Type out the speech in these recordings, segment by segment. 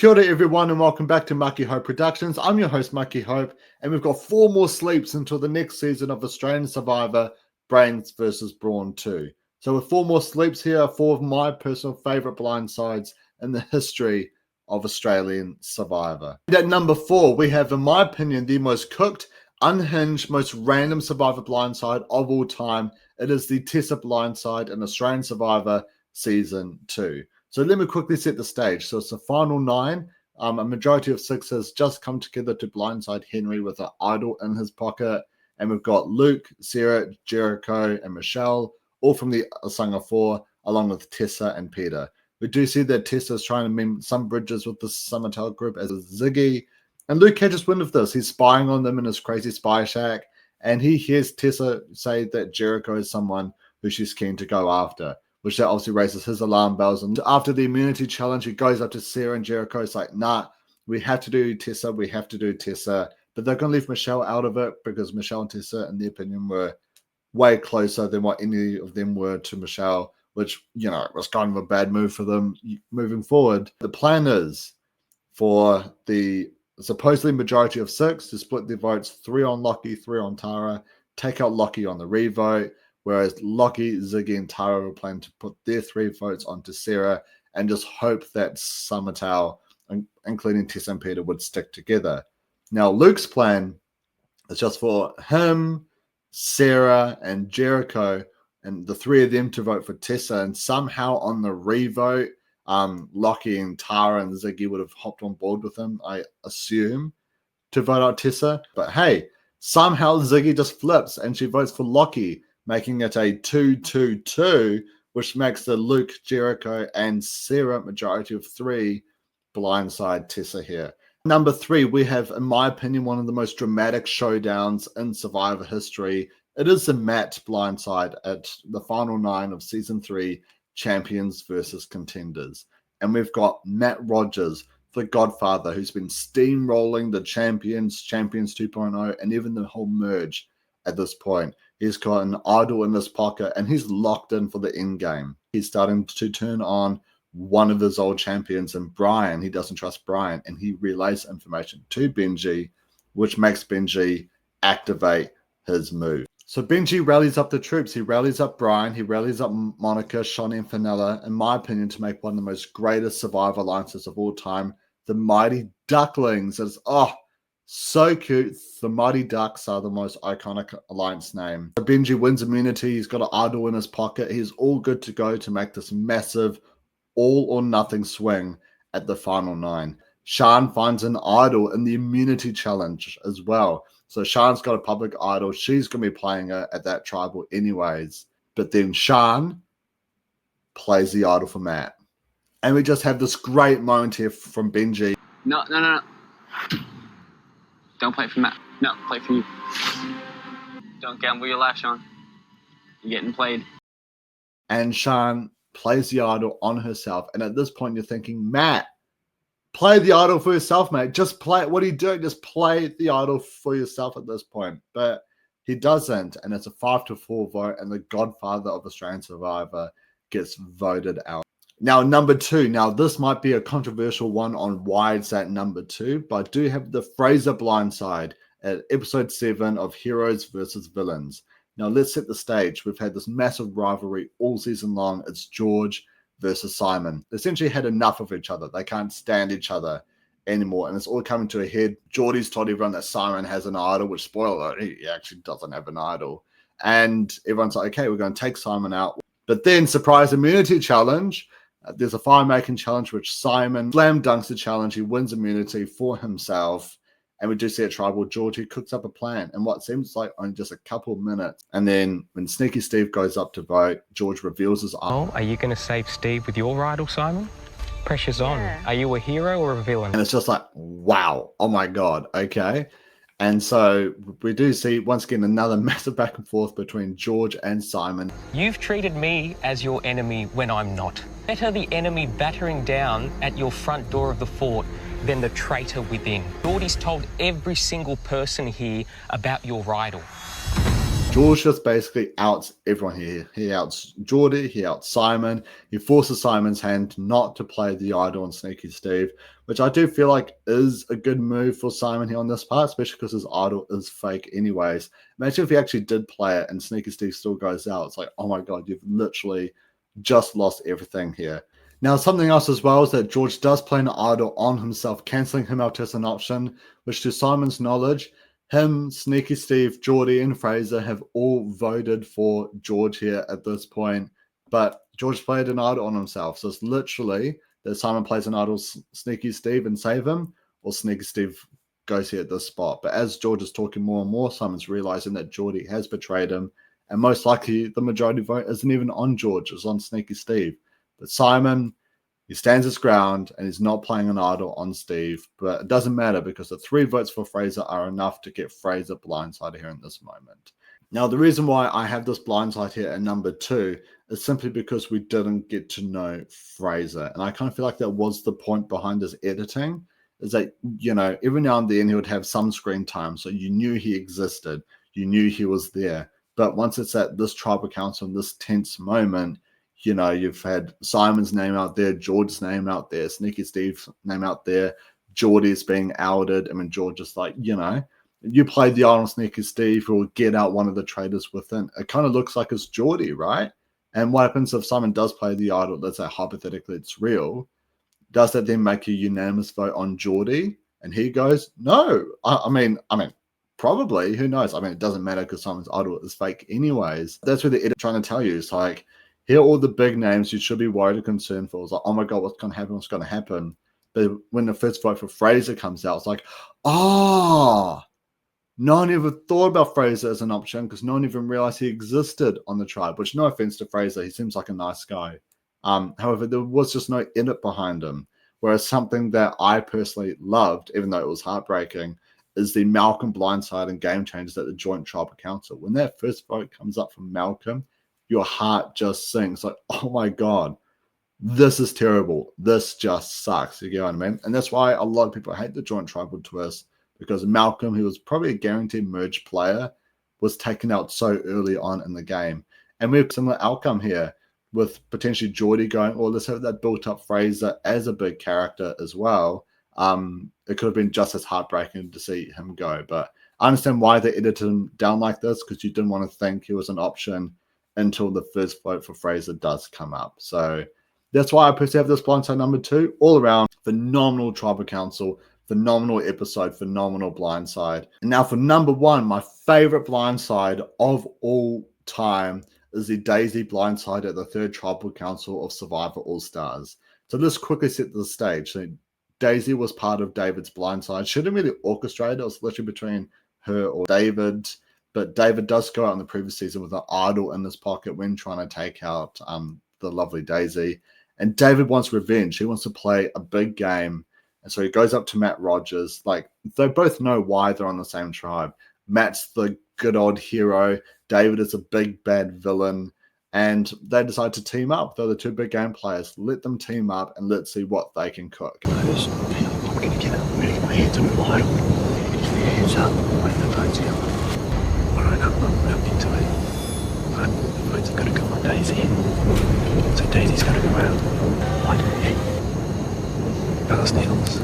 Kia ora everyone and welcome back to Mucky Hope Productions. I'm your host Mucky Hope and we've got 4 more sleeps until the next season of Australian Survivor Brains versus Brawn 2. So with 4 more sleeps here are 4 of my personal favourite blindsides in the history of Australian Survivor. And at number 4 we have, in my opinion, the most cooked, unhinged, most random Survivor blindside of all time. It is the Tessa blindside in Australian Survivor Season 2. So let me quickly set the stage. So it's the final 9. A majority of 6 has just come together to blindside Henry with an idol in his pocket. And we've got Luke, Sarah, Jericho, and Michelle, all from the Song of 4, along with Tessa and Peter. We do see that Tessa is trying to mend some bridges with the Summertail group as a Ziggy. And Luke catches wind of this. He's spying on them in his crazy spy shack. And he hears Tessa say that Jericho is someone who she's keen to go after, which that obviously raises his alarm bells. And after the immunity challenge, he goes up to Sarah and Jericho. It's like, nah, we have to do Tessa. We have to do Tessa. But they're going to leave Michelle out of it because Michelle and Tessa, in their opinion, were way closer than what any of them were to Michelle, which, you know, was kind of a bad move for them moving forward. The plan is for the supposedly majority of 6 to split their votes, 3 on Lucky, 3 on Tara, take out Lucky on the revote, whereas Lucky, Ziggy, and Tara were planning to put their 3 votes onto Sarah and just hope that Summertail, including Tessa and Peter, would stick together. Now, Luke's plan is just for him, Sarah, and Jericho, and the 3 of them to vote for Tessa, and somehow on the revote, Lucky and Tara and Ziggy would have hopped on board with him, I assume, to vote out Tessa. But hey, somehow Ziggy just flips and she votes for Lucky, making it a 2-2-2, which makes the Luke, Jericho, and Sarah majority of 3 blindside Tessa here. Number 3, we have, in my opinion, one of the most dramatic showdowns in Survivor history. It is the Matt blindside at the final 9 of Season 3, Champions versus Contenders. And we've got Matt Rogers, the Godfather, who's been steamrolling the Champions 2.0, and even the whole merge at this point. He's got an idol in his pocket and he's locked in for the end game. He's starting to turn on one of his old champions, and Brian. He doesn't trust Brian, and he relays information to Benji, which makes Benji activate his move. So Benji rallies up the troops. He rallies up Brian. He rallies up Monica, Shani, and Fenella, in my opinion, to make one of the most greatest Survivor alliances of all time, the Mighty Ducklings. It's, so cute. The Mighty Ducks are the most iconic alliance name. So Benji wins immunity. He's got an idol in his pocket. He's all good to go to make this massive all or nothing swing at the final 9. Sean finds an idol in the immunity challenge as well. So Sean's got a public idol. She's going to be playing it at that tribal anyways. But then Sean plays the idol for Matt. And we just have this great moment here from Benji. No. Don't play for Matt. No, play for you. Don't gamble your life, Sean. You're getting played. And Sean plays the idol on herself. And at this point, you're thinking, Matt, play the idol for yourself, mate. Just play it. What are you doing? Just play the idol for yourself at this point. But he doesn't. And it's a 5-4 vote. And the Godfather of Australian Survivor gets voted out. Now, number 2. Now, this might be a controversial one on why it's at number 2, but I do have the Fraser blindside at episode 7 of Heroes versus Villains. Now, let's set the stage. We've had this massive rivalry all season long. It's George versus Simon. They essentially had enough of each other. They can't stand each other anymore, and it's all coming to a head. Geordie's told everyone that Simon has an idol, which, spoiler alert, he actually doesn't have an idol. And everyone's like, okay, we're going to take Simon out. But then, surprise immunity challenge. There's a fire-making challenge, which Simon slam dunks the challenge. He wins immunity for himself. And we do see a tribal George who cooks up a plan in what seems like only just a couple of minutes. And then when Sneaky Steve goes up to vote, George reveals his idol. Oh, are you going to save Steve with your idol, Simon? Pressure's on. Are you a hero or a villain? And it's just like, wow. Oh, my God. Okay. And so we do see, once again, another massive back and forth between George and Simon. You've treated me as your enemy when I'm not. Better the enemy battering down at your front door of the fort than the traitor within. Geordie's told every single person here about your idol. George just basically outs everyone here. He outs Geordie, he outs Simon. He forces Simon's hand not to play the idol on Sneaky Steve, which I do feel like is a good move for Simon here on this part, especially because his idol is fake anyways. Imagine if he actually did play it and Sneaky Steve still goes out. It's like, oh my god, you've literally just lost everything here. Now, something else as well is that George does play an idol on himself, cancelling him out as an option, which to Simon's knowledge, him, Sneaky Steve, Geordie, and Fraser have all voted for George here at this point. But George played an idol on himself. So it's literally that Simon plays an idol Sneaky Steve and save him, or Sneaky Steve goes here at this spot. But as George is talking more and more, Simon's realizing that Geordie has betrayed him. And most likely the majority vote isn't even on George, it's on Sneaky Steve. But Simon, he stands his ground and he's not playing an idol on Steve. But it doesn't matter because the 3 votes for Fraser are enough to get Fraser blindside here in this moment. Now, the reason why I have this blindside here at number 2 is simply because we didn't get to know Fraser. And I kind of feel like that was the point behind his editing, is that, you know, every now and then he would have some screen time. So you knew he existed. You knew he was there. But once it's at this tribal council in this tense moment, you know, you've had Simon's name out there, George's name out there, Sneaky Steve's name out there, Geordie's being outed. I mean, George is like, you know, you play the idol Sneaky Steve who will get out one of the traitors within. It kind of looks like it's Geordie, right? And what happens if Simon does play the idol? Let's say hypothetically it's real. Does that then make a unanimous vote on Geordie? And he goes, no. I mean, probably. Who knows? I mean, it doesn't matter because Simon's idol is fake anyways. That's what the editor trying to tell you. It's like, here are all the big names you should be worried or concerned for. It's like, oh my god, what's going to happen? What's going to happen? But when the first vote for Fraser comes out, it's like, oh, no one ever thought about Fraser as an option because no one even realized he existed on the tribe, which no offense to Fraser, he seems like a nice guy. However, there was just no edit behind him. Whereas something that I personally loved, even though it was heartbreaking, is the Malcolm blindside and game changes at the Joint Tribal Council. When that first vote comes up from Malcolm, your heart just sinks like, oh my god, this is terrible. This just sucks. You get what I mean? And that's why a lot of people hate the Joint Tribal twist, because Malcolm, who was probably a guaranteed merge player, was taken out so early on in the game. And we have a similar outcome here with potentially Geordie going, oh, let's have that built up Fraser as a big character as well. It could have been just as heartbreaking to see him go. But I understand why they edited him down like this, because you didn't want to think he was an option until the first vote for Fraser does come up. So that's why I personally have this blindside number 2. All around, phenomenal tribal council, phenomenal episode, phenomenal blindside. And now for number 1, my favorite blindside of all time is the Daisy blindside at the 3rd Tribal Council of Survivor All-Stars. So let's quickly set the stage. So Daisy was part of David's blindside. She didn't really orchestrate it. It was literally between her or David. But David does go out in the previous season with an idol in his pocket when trying to take out the lovely Daisy. And David wants revenge. He wants to play a big game. And so he goes up to Matt Rogers. Like, they both know why they're on the same tribe. Matt's the good old hero. David is a big bad villain. And they decide to team up. They're the 2 big game players. Let them team up and let's see what they can cook. I'm going to get up. I'm going to get my hands on the idol. Get your hands up. Wait the votes out. Alright, I'm into it. But the votes are going to come on Daisy. So Daisy's going to go out. What? Fast nails.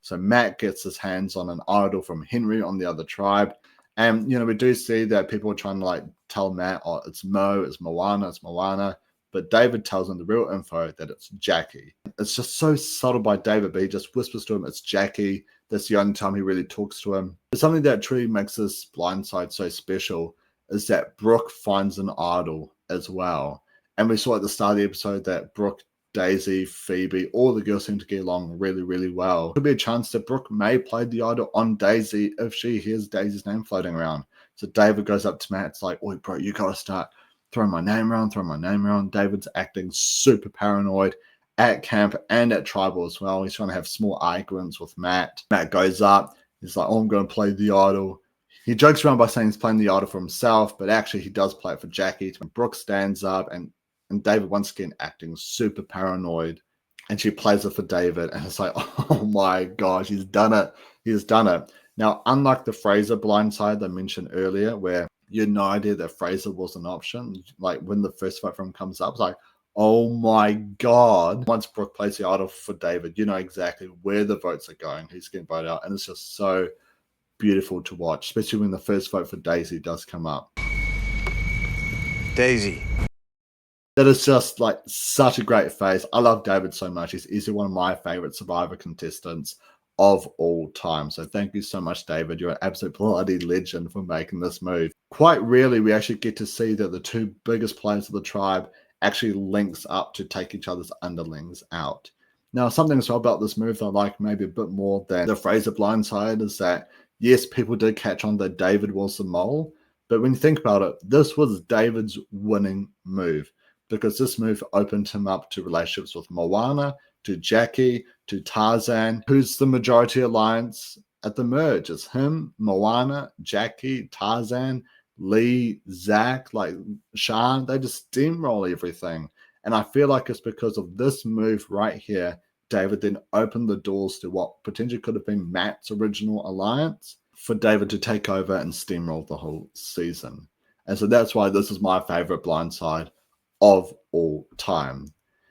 So Matt gets his hands on an idol from Henry on the other tribe. And, you know, we do see that people are trying to, like, tell Matt, oh, it's Mo, it's Moana, it's Moana. But David tells him the real info that it's Jackie. It's just so subtle by David, but he just whispers to him, it's Jackie. That's the only time he really talks to him. But something that truly makes this blindside so special is that Brooke finds an idol as well. And we saw at the start of the episode that Brooke, Daisy, Phoebe, all the girls seem to get along really, really well. Could be a chance that Brooke may play the idol on Daisy if she hears Daisy's name floating around. So David goes up to Matt. It's like, oi, bro, you got to start throwing my name around. David's acting super paranoid at camp and at tribal as well. He's trying to have small arguments with Matt. Matt goes up. He's like, oh, I'm going to play the idol. He jokes around by saying he's playing the idol for himself, but actually he does play it for Jackie. When Brooke stands up and David once again acting super paranoid, and she plays it for David, and it's like, oh my gosh, he's done it. He's done it. Now, unlike the Fraser blindside I mentioned earlier, where you had no idea that Fraser was an option. Like when the first vote from him comes up, it's like, oh my God. Once Brooke plays the idol for David, you know exactly where the votes are going, who's getting voted out. And it's just so beautiful to watch, especially when the first vote for Daisy does come up. Daisy. That is just like such a great face. I love David so much. He's easily one of my favorite Survivor contestants of all time. So thank you so much, David. You're an absolute bloody legend for making this move. Quite rarely we actually get to see that the two biggest players of the tribe actually links up to take each other's underlings out. Now, something as well about this move that I like maybe a bit more than the Fraser blindside is that, yes, people did catch on that David was the mole. But when you think about it, this was David's winning move, because this move opened him up to relationships with Moana, to Jackie, to Tarzan, who's the majority alliance at the merge. It's him, Moana, Jackie, Tarzan, Lee, Zach, like Sean. They just steamroll everything. And I feel like it's because of this move right here, David then opened the doors to what potentially could have been Matt's original alliance for David to take over and steamroll the whole season. And so that's why this is my favorite blindside of all time.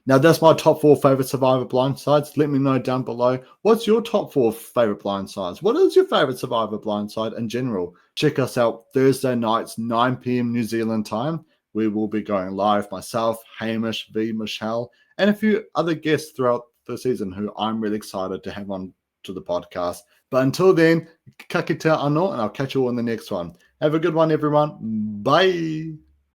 Now, that's my top 4 favorite Survivor blindsides. Let me know down below. What's your top 4 favorite blindsides? What is your favorite Survivor blindside in general? Check us out Thursday nights, 9 p.m. New Zealand time. We will be going live, myself, Hamish, V, Michelle, and a few other guests throughout the season who I'm really excited to have on to the podcast. But until then, ka kite anō, and I'll catch you all in the next one. Have a good one, everyone. Bye.